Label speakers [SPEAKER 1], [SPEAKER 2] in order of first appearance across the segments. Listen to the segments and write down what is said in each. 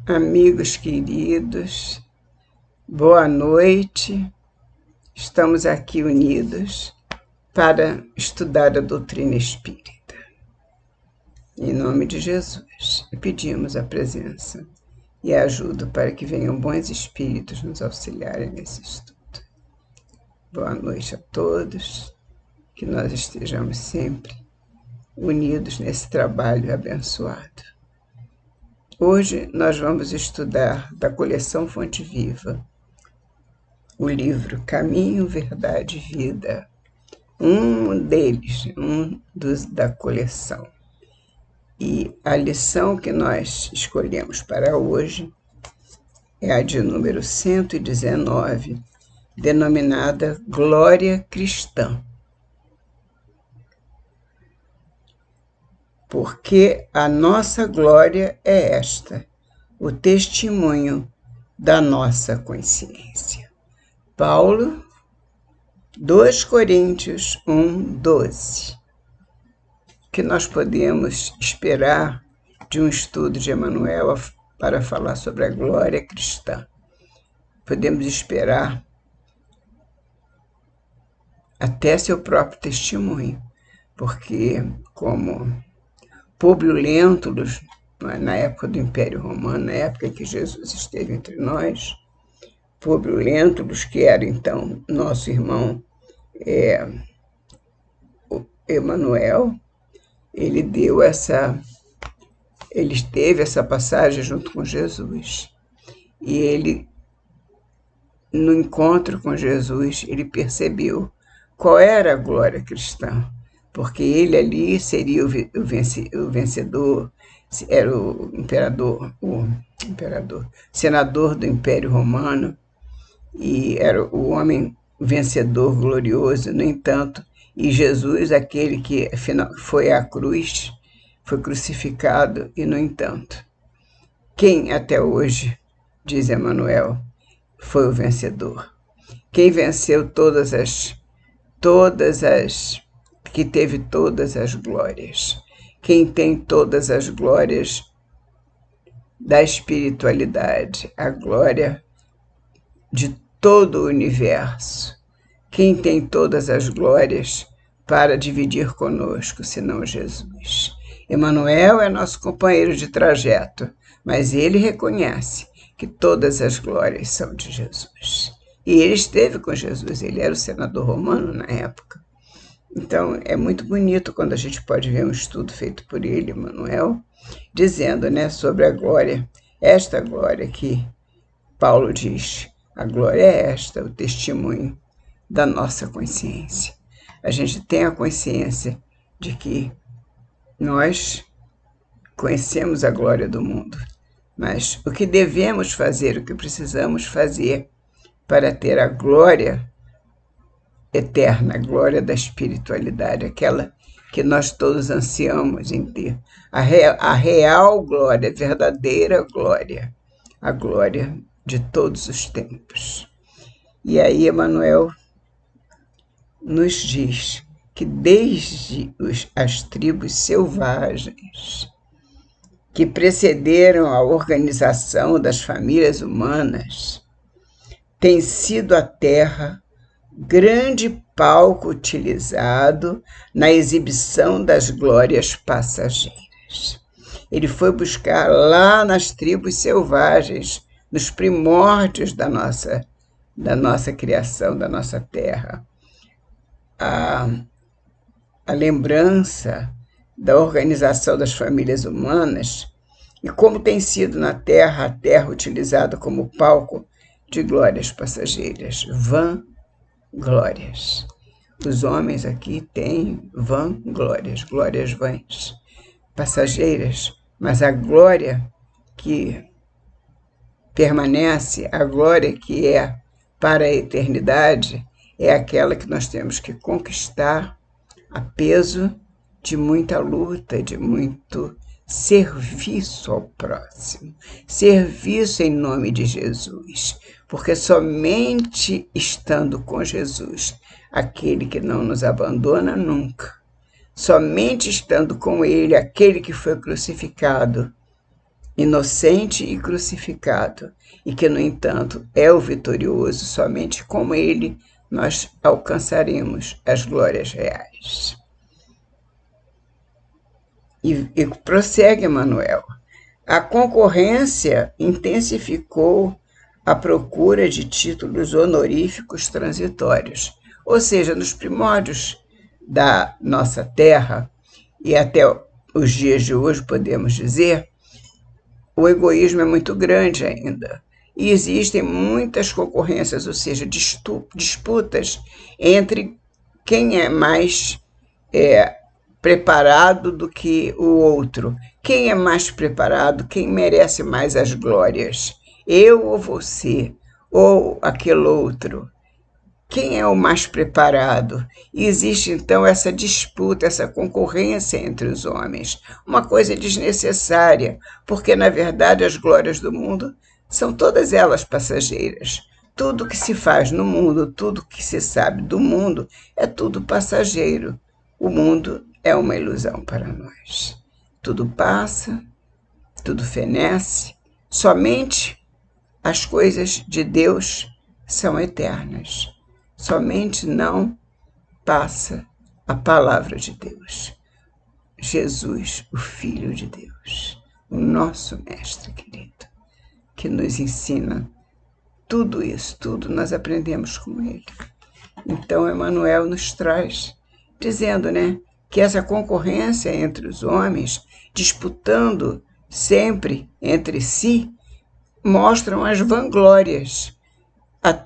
[SPEAKER 1] Amigos queridos, boa noite. Estamos aqui unidos para estudar a doutrina espírita. Em nome de Jesus, e pedimos a presença e a ajuda para que venham bons espíritos nos auxiliarem nesse estudo. Boa noite a todos, que nós estejamos sempre unidos nesse trabalho abençoado. Hoje nós vamos estudar da coleção Fonte Viva, o livro Caminho, Verdade e Vida, um dos da coleção. E a lição que nós escolhemos para hoje é a de número 119, denominada Glória Cristã. Porque a nossa glória é esta, o testemunho da nossa consciência. Paulo, 2 Coríntios 1:12. O que nós podemos esperar de um estudo de Emmanuel para falar sobre a glória cristã? Podemos esperar até seu próprio testemunho, porque como Públio Lentulus, na época do Império Romano, na época em que Jesus esteve entre nós, Públio Lentulus, que era então nosso irmão Emmanuel, ele teve essa passagem junto com Jesus. E ele, no encontro com Jesus, ele percebeu qual era a glória cristã, porque ele ali seria o vencedor, era o senador do Império Romano, e era o homem vencedor, glorioso. No entanto, e Jesus, aquele que foi à cruz, foi crucificado, e no entanto, quem até hoje, diz Emmanuel, foi o vencedor? Quem venceu que teve todas as glórias? Quem tem todas as glórias da espiritualidade, a glória de todo o universo? Quem tem todas as glórias para dividir conosco, senão Jesus? Emmanuel é nosso companheiro de trajeto, mas ele reconhece que todas as glórias são de Jesus. E ele esteve com Jesus, ele era o senador romano na época. Então, é muito bonito quando a gente pode ver um estudo feito por ele, Emmanuel, dizendo, sobre a glória, esta glória que Paulo diz, a glória é esta, o testemunho da nossa consciência. A gente tem a consciência de que nós conhecemos a glória do mundo, mas o que devemos fazer, o que precisamos fazer para ter a glória eterna, a glória da espiritualidade, aquela que nós todos ansiamos em ter, a real glória, a verdadeira glória, a glória de todos os tempos. E aí Emmanuel nos diz que desde as tribos selvagens que precederam a organização das famílias humanas, tem sido a Terra grande palco utilizado na exibição das glórias passageiras. Ele foi buscar lá nas tribos selvagens, nos primórdios da nossa criação, da nossa terra, a lembrança da organização das famílias humanas e como tem sido na Terra, a Terra utilizada como palco de glórias passageiras, glórias. Os homens aqui têm glórias, glórias vãs, passageiras, mas a glória que permanece, a glória que é para a eternidade, é aquela que nós temos que conquistar a peso de muita luta, de muito serviço ao próximo, serviço em nome de Jesus, porque somente estando com Jesus, aquele que não nos abandona nunca, somente estando com ele, aquele que foi crucificado, inocente e crucificado, e que, no entanto, é o vitorioso, somente com ele nós alcançaremos as glórias reais. E prossegue Emmanuel. A concorrência intensificou a procura de títulos honoríficos transitórios, ou seja, nos primórdios da nossa terra, e até os dias de hoje podemos dizer, o egoísmo é muito grande ainda. E existem muitas concorrências, ou seja, disputas entre quem é mais preparado do que o outro. Quem é mais preparado, quem merece mais as glórias? Eu ou você? Ou aquele outro? Quem é o mais preparado? E existe então essa disputa, essa concorrência entre os homens, uma coisa desnecessária, porque na verdade as glórias do mundo são todas elas passageiras. Tudo que se faz no mundo, tudo que se sabe do mundo, é tudo passageiro. O mundo é uma ilusão para nós. Tudo passa, tudo fenece, somente as coisas de Deus são eternas. Somente não passa a palavra de Deus. Jesus, o Filho de Deus, o nosso Mestre querido, que nos ensina tudo isso, tudo nós aprendemos com ele. Então, Emmanuel nos traz, dizendo, que essa concorrência entre os homens, disputando sempre entre si, mostram as vanglórias.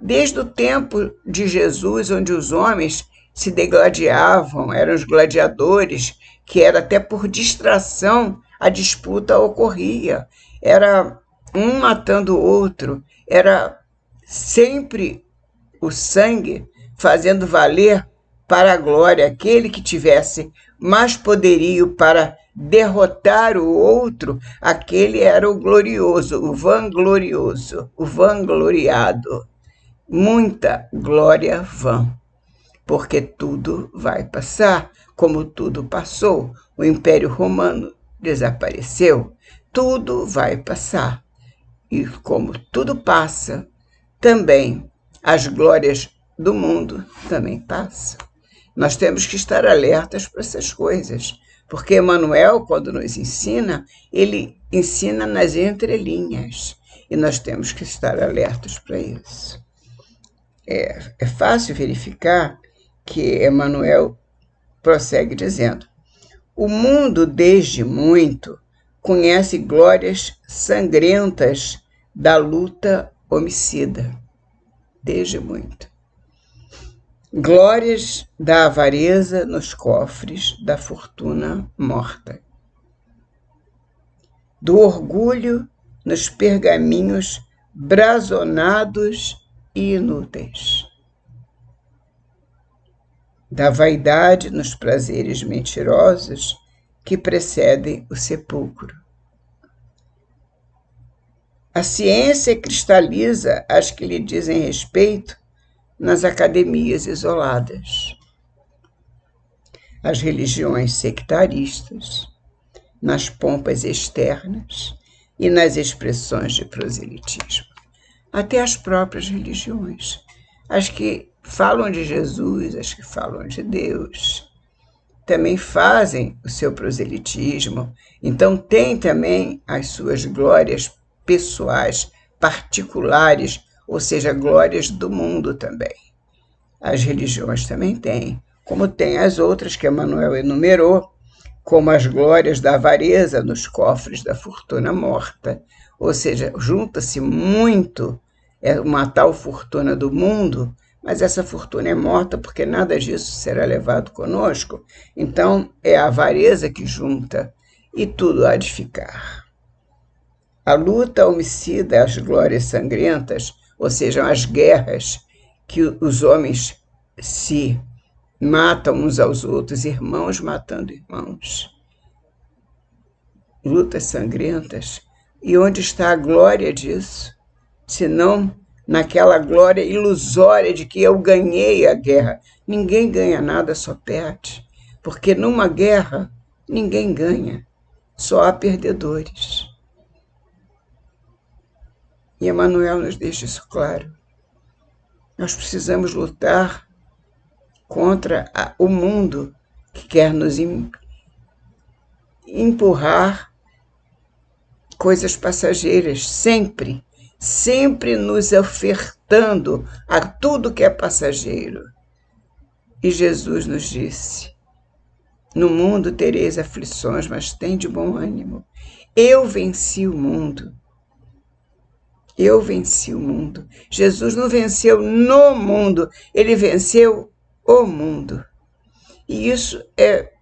[SPEAKER 1] Desde o tempo de Jesus, onde os homens se degladiavam, eram os gladiadores, que era até por distração a disputa ocorria. Era um matando o outro, era sempre o sangue fazendo valer para a glória. Aquele que tivesse mais poderio para derrotar o outro, aquele era o glorioso, o vanglorioso, o vangloriado. Muita glória vã, porque tudo vai passar, como tudo passou. O Império Romano desapareceu, tudo vai passar. E como tudo passa, também as glórias do mundo também passam. Nós temos que estar alertas para essas coisas, porque Emmanuel, quando nos ensina, ele ensina nas entrelinhas, e nós temos que estar alertas para isso. É fácil verificar que Emmanuel prossegue dizendo: o mundo, desde muito, conhece glórias sangrentas da luta homicida. Desde muito. Glórias da avareza nos cofres da fortuna morta. Do orgulho nos pergaminhos brazonados e inúteis. Da vaidade nos prazeres mentirosos que precedem o sepulcro. A ciência cristaliza as que lhe dizem respeito nas academias isoladas. As religiões sectaristas, nas pompas externas e nas expressões de proselitismo. Até as próprias religiões, as que falam de Jesus, as que falam de Deus, também fazem o seu proselitismo, então tem também as suas glórias pessoais, particulares, ou seja, glórias do mundo também. As religiões também têm, como tem as outras que Emmanuel enumerou, como as glórias da avareza nos cofres da fortuna morta, ou seja, junta-se muito uma tal fortuna do mundo, mas essa fortuna é morta porque nada disso será levado conosco, então é a avareza que junta e tudo há de ficar. A luta homicida, as glórias sangrentas, ou seja, as guerras que os homens se matam uns aos outros, irmãos matando irmãos. Lutas sangrentas. E onde está a glória disso? Senão naquela glória ilusória de que eu ganhei a guerra. Ninguém ganha nada, só perde. Porque numa guerra, ninguém ganha. Só há perdedores. E Emmanuel nos deixa isso claro. Nós precisamos lutar contra o mundo que quer nos empurrar coisas passageiras, sempre nos ofertando a tudo que é passageiro. E Jesus nos disse: no mundo tereis aflições, mas tende bom ânimo. Eu venci o mundo. Eu venci o mundo. Jesus não venceu no mundo, ele venceu o mundo. E isso é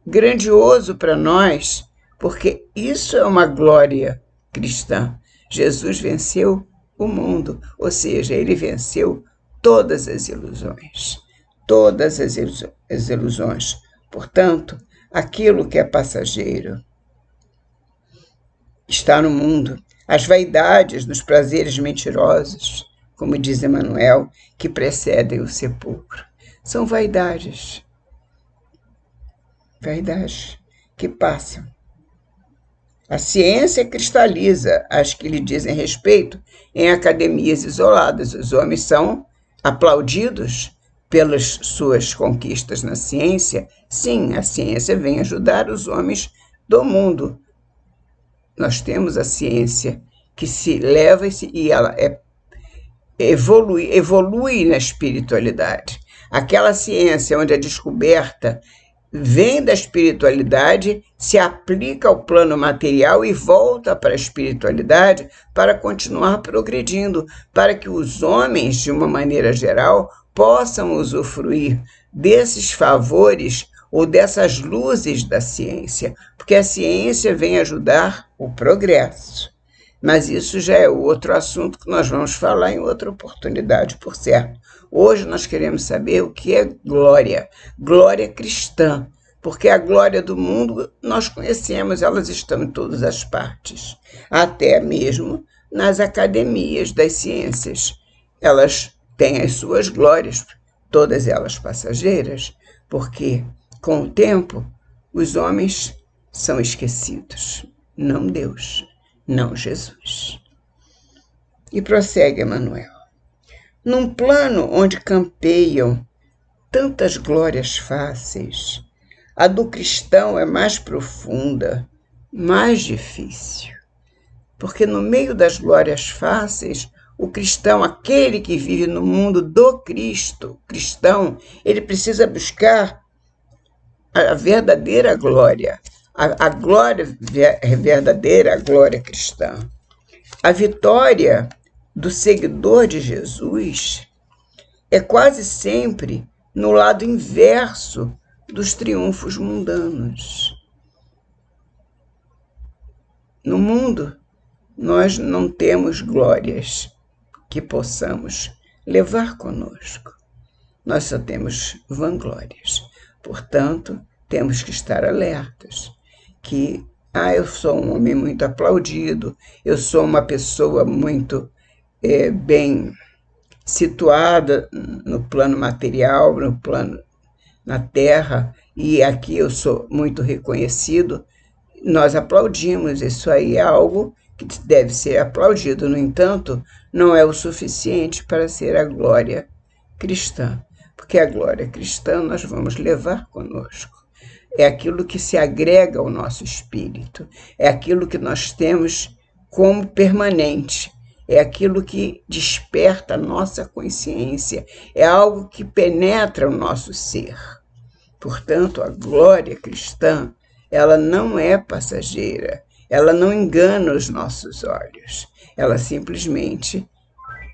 [SPEAKER 1] grandioso para nós, porque isso é uma glória cristã. Jesus venceu o mundo, ou seja, ele venceu todas as ilusões. Todas as ilusões. Portanto, aquilo que é passageiro está no mundo. As vaidades nos prazeres mentirosos, como diz Emmanuel, que precedem o sepulcro. São vaidades que passam. A ciência cristaliza as que lhe dizem respeito em academias isoladas. Os homens são aplaudidos pelas suas conquistas na ciência. Sim, a ciência vem ajudar os homens do mundo. Nós temos a ciência que se leva e ela evolui na espiritualidade. Aquela ciência onde a descoberta vem da espiritualidade, se aplica ao plano material e volta para a espiritualidade para continuar progredindo, para que os homens, de uma maneira geral, possam usufruir desses favores ou dessas luzes da ciência, porque a ciência vem ajudar o progresso. Mas isso já é outro assunto que nós vamos falar em outra oportunidade, por certo. Hoje nós queremos saber o que é glória, glória cristã, porque a glória do mundo nós conhecemos, elas estão em todas as partes, até mesmo nas academias das ciências. Elas têm as suas glórias, todas elas passageiras, porque com o tempo os homens são esquecidos, não Deus, não Jesus. E prossegue Emmanuel. Num plano onde campeiam tantas glórias fáceis, a do cristão é mais profunda, mais difícil. Porque no meio das glórias fáceis, o cristão, aquele que vive no mundo do Cristo, cristão, ele precisa buscar a verdadeira glória, a glória verdadeira, a glória cristã. A vitória do seguidor de Jesus é quase sempre no lado inverso dos triunfos mundanos. No mundo, nós não temos glórias que possamos levar conosco. Nós só temos vanglórias. Portanto, temos que estar alertas que eu sou um homem muito aplaudido, eu sou uma pessoa muito bem situada no plano material, no plano na terra, e aqui eu sou muito reconhecido. Nós aplaudimos, isso aí é algo que deve ser aplaudido. No entanto, não é o suficiente para ser a glória cristã, porque a glória cristã nós vamos levar conosco. É aquilo que se agrega ao nosso espírito, é aquilo que nós temos como permanente, é aquilo que desperta a nossa consciência, é algo que penetra o nosso ser. Portanto, a glória cristã, ela não é passageira, ela não engana os nossos olhos, ela simplesmente,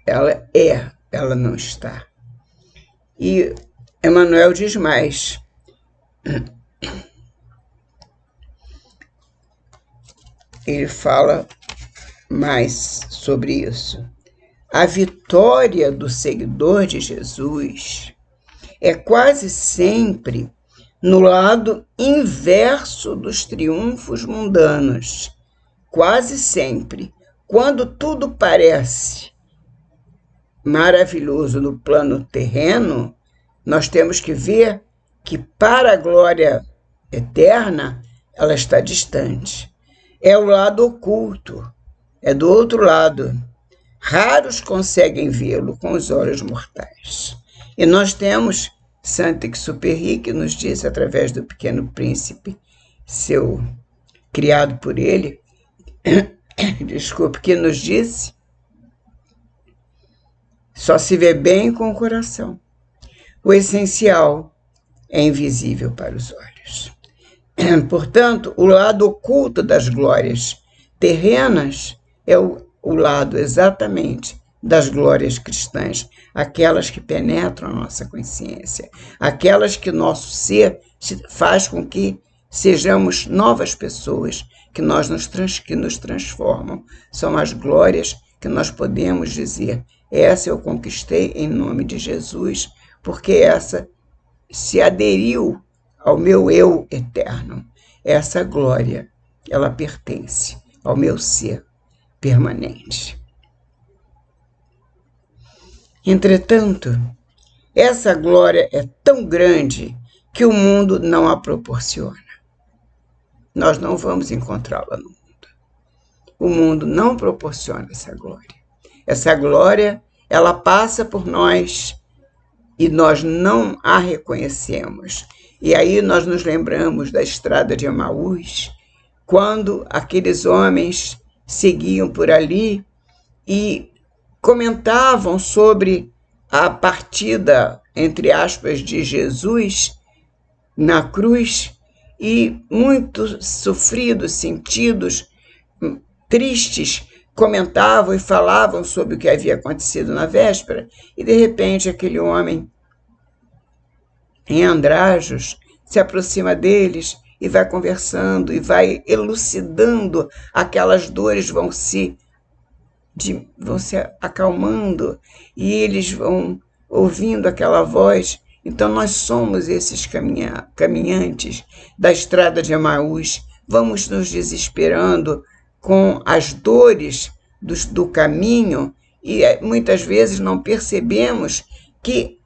[SPEAKER 1] ela não está. E Emmanuel diz mais. Ele fala mais sobre isso. A vitória do seguidor de Jesus é quase sempre no lado inverso dos triunfos mundanos. Quase sempre. Quando tudo parece maravilhoso no plano terreno, nós temos que ver que para a glória eterna, ela está distante. É o lado oculto, é do outro lado. Raros conseguem vê-lo com os olhos mortais. E nós temos Saint-Exupéry, que nos disse, através do Pequeno Príncipe, criado por ele, desculpe, que nos disse: só se vê bem com o coração. O essencial é invisível para os olhos. Portanto, o lado oculto das glórias terrenas é o lado exatamente das glórias cristãs, aquelas que penetram a nossa consciência, aquelas que nosso ser faz com que sejamos novas pessoas, que nos transformam. São as glórias que nós podemos dizer: essa eu conquistei em nome de Jesus, porque essa se aderiu ao meu eu eterno. Essa glória, ela pertence ao meu ser permanente. Entretanto, essa glória é tão grande que o mundo não a proporciona. Nós não vamos encontrá-la no mundo. O mundo não proporciona essa glória. Essa glória, ela passa por nós e nós não a reconhecemos. E aí nós nos lembramos da estrada de Emaús, quando aqueles homens seguiam por ali e comentavam sobre a partida, entre aspas, de Jesus na cruz, e muito sofridos, sentidos, tristes, comentavam e falavam sobre o que havia acontecido na véspera, e de repente aquele homem em andrajos se aproxima deles e vai conversando e vai elucidando, aquelas dores vão se acalmando e eles vão ouvindo aquela voz. Então nós somos esses caminhantes da estrada de Emaús, vamos nos desesperando com as dores do caminho e muitas vezes não percebemos que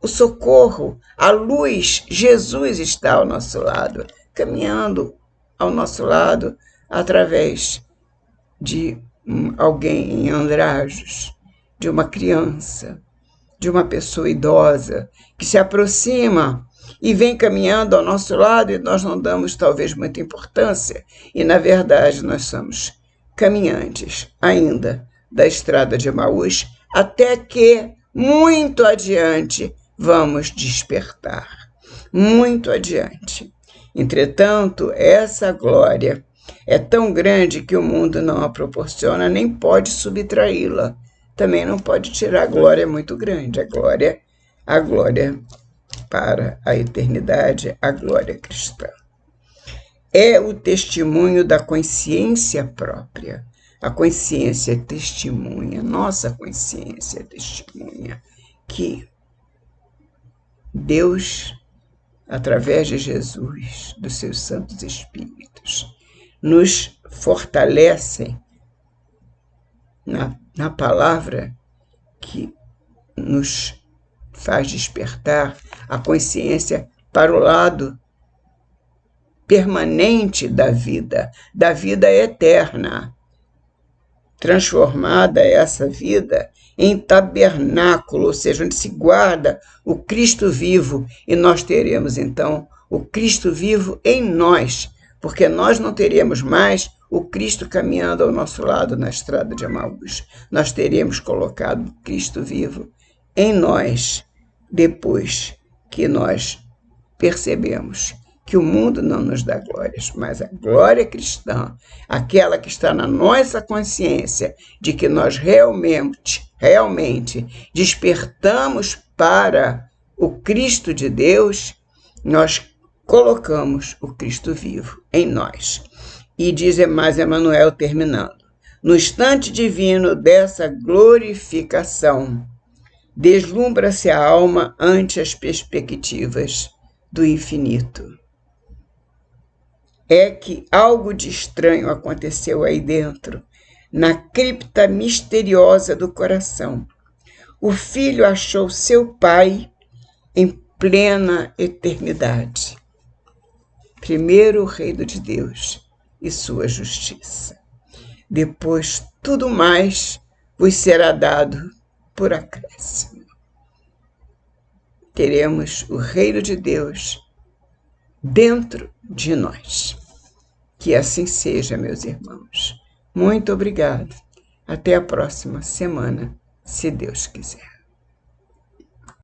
[SPEAKER 1] o socorro, a luz, Jesus está ao nosso lado, caminhando ao nosso lado através de alguém em andrajos, de uma criança, de uma pessoa idosa que se aproxima e vem caminhando ao nosso lado e nós não damos talvez muita importância e na verdade nós somos caminhantes ainda da estrada de Emaús, até que muito adiante vamos despertar, muito adiante. Entretanto, essa glória é tão grande que o mundo não a proporciona, nem pode subtraí-la. Também não pode tirar. A glória é muito grande, a glória para a eternidade, a glória cristã. É o testemunho da consciência própria. A consciência é testemunha, nossa consciência é testemunha que Deus, através de Jesus, dos seus santos espíritos, nos fortalecem na palavra que nos faz despertar a consciência para o lado permanente da vida eterna, transformada essa vida em tabernáculo, ou seja, onde se guarda o Cristo vivo, e nós teremos então o Cristo vivo em nós, porque nós não teremos mais o Cristo caminhando ao nosso lado na estrada de Emaús. Nós teremos colocado o Cristo vivo em nós, depois que nós percebemos que o mundo não nos dá glórias, mas a glória cristã, aquela que está na nossa consciência de que nós realmente despertamos para o Cristo de Deus, nós colocamos o Cristo vivo em nós. E diz mais Emmanuel terminando: no instante divino dessa glorificação, deslumbra-se a alma ante as perspectivas do infinito. É que algo de estranho aconteceu aí dentro, na cripta misteriosa do coração. O filho achou seu pai em plena eternidade. Primeiro o reino de Deus e sua justiça. Depois tudo mais vos será dado por acréscimo. Teremos o reino de Deus dentro de nós. Que assim seja, meus irmãos. Muito obrigado. Até a próxima semana, se Deus quiser.